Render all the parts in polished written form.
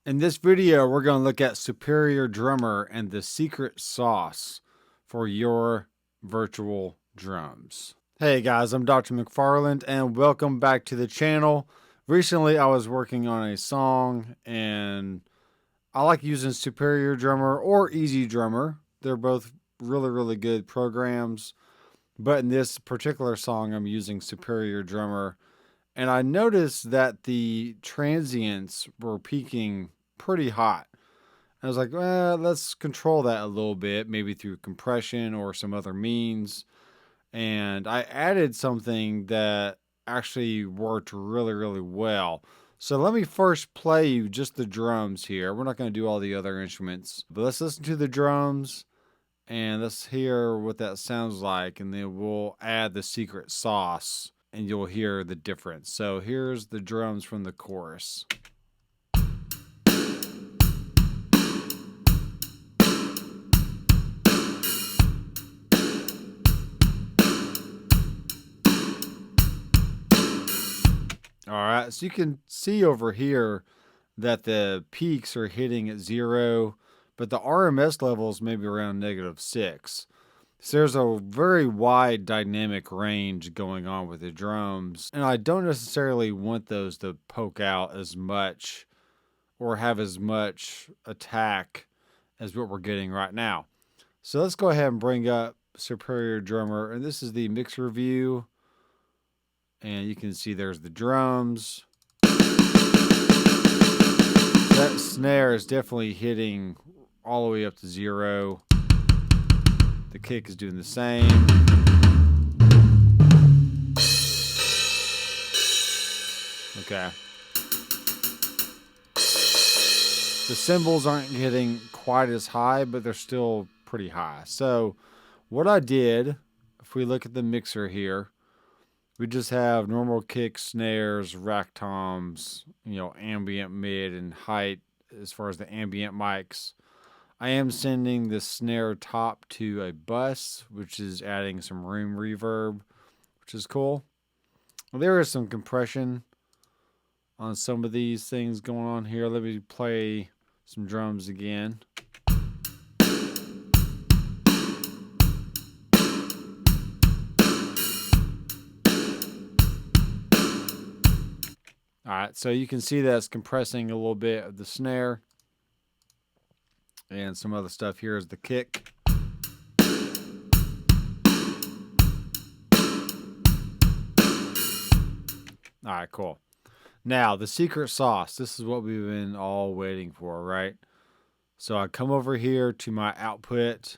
In this video, we're going to look at Superior Drummer and the secret sauce for your virtual drums. Hey guys, I'm Dr. McFarland and welcome back to the channel. Recently, I was working on a song and I like using Superior Drummer or Easy Drummer. They're both really good programs. But in this particular song, I'm using Superior Drummer. And I noticed that the transients were peaking pretty hot. I was like, well, let's control that a little bit, maybe through compression or some other means. And I added something that actually worked really well. So let me first play you just the drums here. We're not going to do all the other instruments, but let's listen to the drums and let's hear what that sounds like. And then we'll add the secret sauce and you'll hear the difference. So here's the drums from the chorus. All right, so you can see over here that the peaks are hitting at 0, but the RMS levels may be around -6. So there's a very wide dynamic range going on with the drums, and I don't necessarily want those to poke out as much or have as much attack as what we're getting right now. So let's go ahead and bring up Superior Drummer, and this is the mixer view. And you can see there's the drums. That snare is definitely hitting all the way up to 0. The kick is doing the same. Okay. The cymbals aren't hitting quite as high, but they're still pretty high. So what I did, if we look at the mixer here, we just have normal kicks, snares, rack toms, ambient, mid, and height as far as the ambient mics. I am sending the snare top to a bus, which is adding some room reverb, which is cool. Well, there is some compression on some of these things going on here. Let me play some drums again. All right, so you can see that it's compressing a little bit of the snare. And some other stuff here is the kick. All right, cool. Now, the secret sauce. This is what we've been all waiting for, right? So I come over here to my output,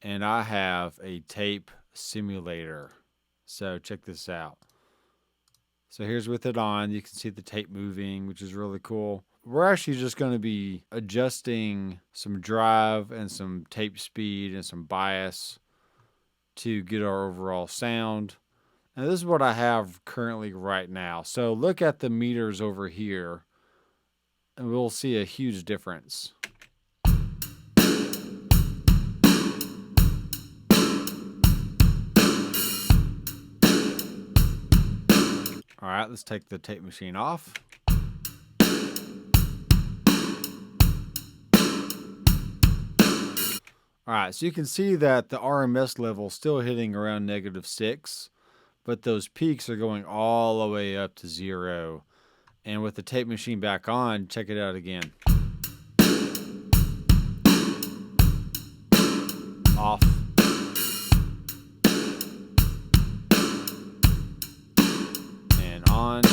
and I have a tape simulator. So check this out. So here's with it on. You can see the tape moving, which is really cool. We're actually just going to be adjusting some drive and some tape speed and some bias to get our overall sound. And this is what I have currently right now. So look at the meters over here, and we'll see a huge difference. All right, let's take the tape machine off. All right, so you can see that the RMS level is still hitting around -6, but those peaks are going all the way up to 0. And with the tape machine back on, check it out again. Off. And on.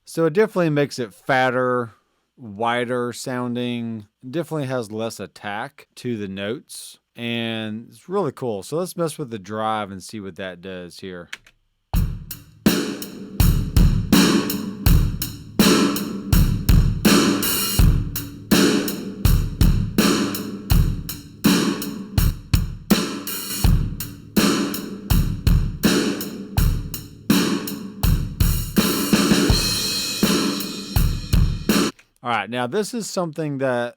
So it definitely makes it fatter, wider sounding, definitely has less attack to the notes, and it's really cool. So let's mess with the drive and see what that does here. All right, now this is something that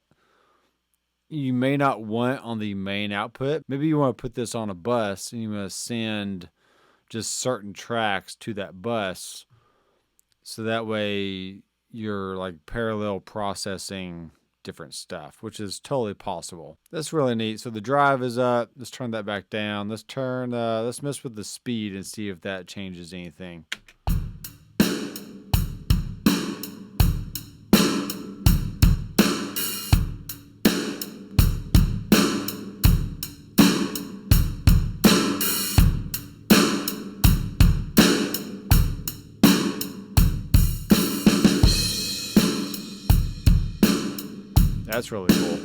you may not want on the main output. Maybe you want to put this on a bus and you want to send just certain tracks to that bus. So that way you're like parallel processing different stuff, which is totally possible. That's really neat. So the drive is up. Let's turn that back down. Let's mess with the speed and see if that changes anything. That's really cool.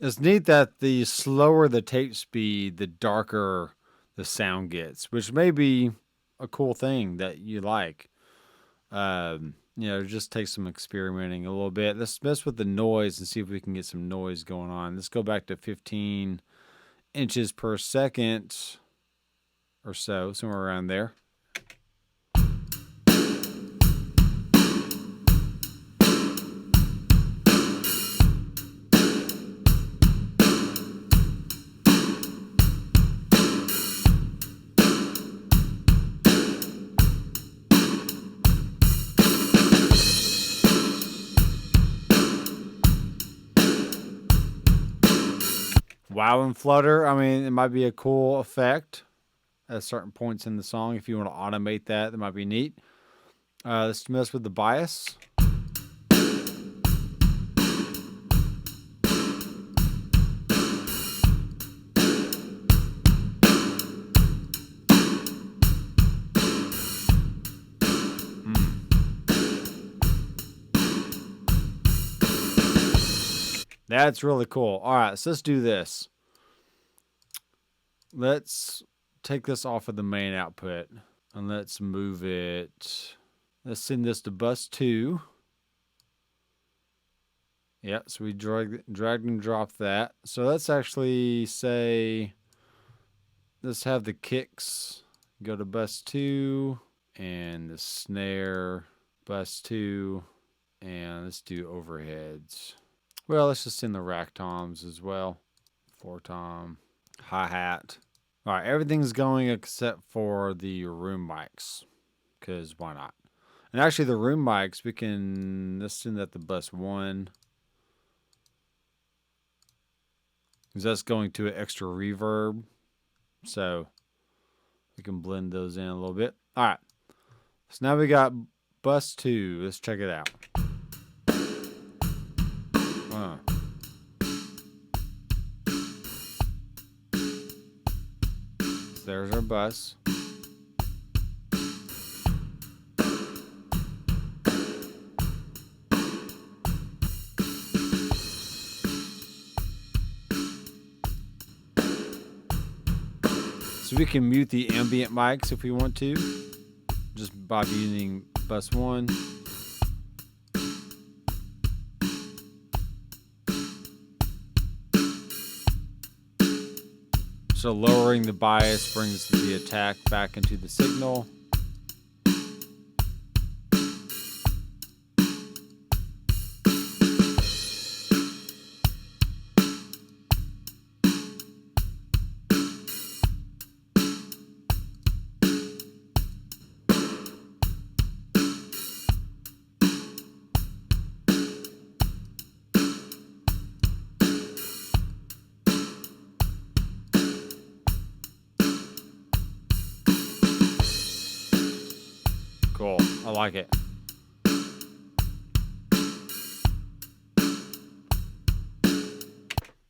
It's neat that the slower the tape speed, the darker the sound gets, which may be a cool thing that you like. Just take some experimenting a little bit. Let's mess with the noise and see if we can get some noise going on. Let's go back to 15 inches per second or so, somewhere around there. Wow and flutter. I mean, it might be a cool effect at certain points in the song. If you want to automate that, that might be neat. Let's mess with the bias. That's really cool. All right, so let's do this. Let's take this off of the main output and let's move it. Let's send this to bus 2. Yeah, so we dragged and dropped that. So let's actually say, let's have the kicks go to bus 2 and the snare bus 2, and let's do overheads. Well, let's just send the rack toms as well. 4-tom, hi-hat. All right, everything's going except for the room mics, because why not? And actually, the room mics, let's send that to bus 1. Because that's going to an extra reverb. So we can blend those in a little bit. All right. So now we got bus 2. Let's check it out. There's our bus. So we can mute the ambient mics if we want to, just by muting bus 1. So lowering the bias brings the attack back into the signal. Cool. I like it.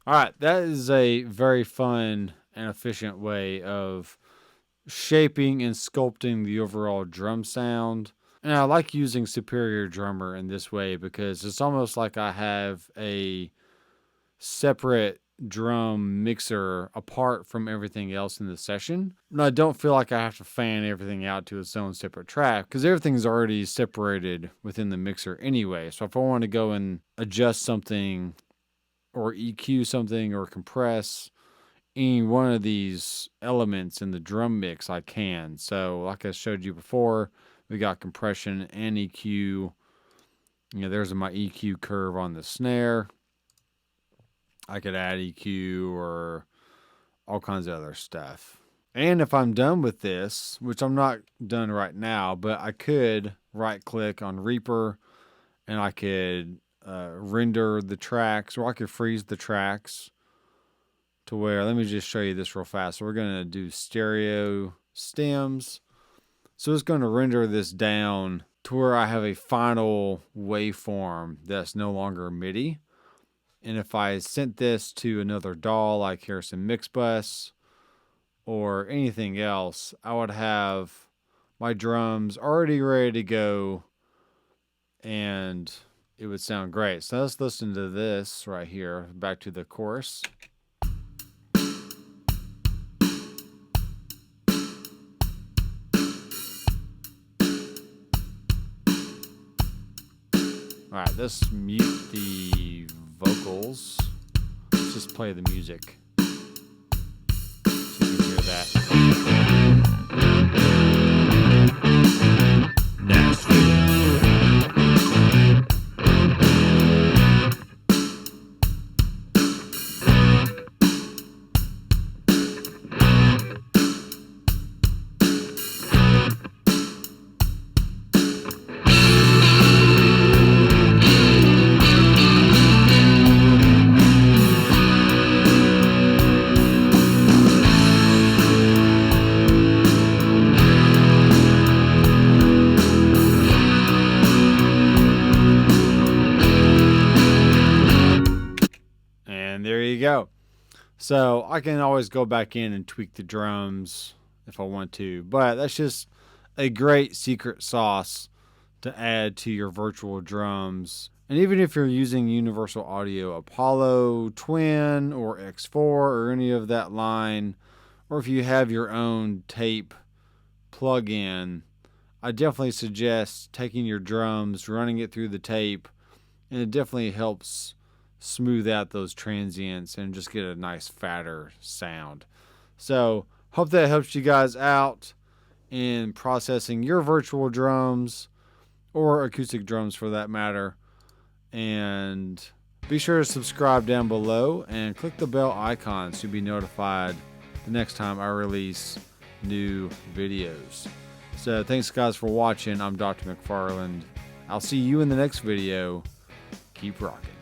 All right. That is a very fun and efficient way of shaping and sculpting the overall drum sound. And I like using Superior Drummer in this way because it's almost like I have a separate drum mixer apart from everything else in the session. And I don't feel like I have to fan everything out to its own separate track because everything's already separated within the mixer anyway. So if I want to go and adjust something or EQ something or compress any one of these elements in the drum mix, I can. So like I showed you before, we got compression and EQ. You know, there's my EQ curve on the snare. I could add EQ or all kinds of other stuff. And if I'm done with this, which I'm not done right now, but I could right click on Reaper and I could render the tracks, or I could freeze the tracks to where, let me just show you this real fast. So we're going to do stereo stems. So it's going to render this down to where I have a final waveform that's no longer MIDI. And if I sent this to another DAW like Harrison Mixbus or anything else, I would have my drums already ready to go and it would sound great. So let's listen to this right here, back to the chorus. All right, let's mute the vocals. Let's just play the music so you can hear that. And there you go. So I can always go back in and tweak the drums if I want to, but that's just a great secret sauce to add to your virtual drums. And even if you're using Universal Audio Apollo, Twin, or X4, or any of that line, or if you have your own tape plug-in, I definitely suggest taking your drums, running it through the tape, and it definitely helps smooth out those transients and just get a nice fatter sound. So hope that helps you guys out in processing your virtual drums or acoustic drums for that matter. And be sure to subscribe down below and click the bell icon so you'll be notified the next time I release new videos. So thanks guys for watching. I'm Dr. McFarland. I'll see you in the next video. Keep rocking.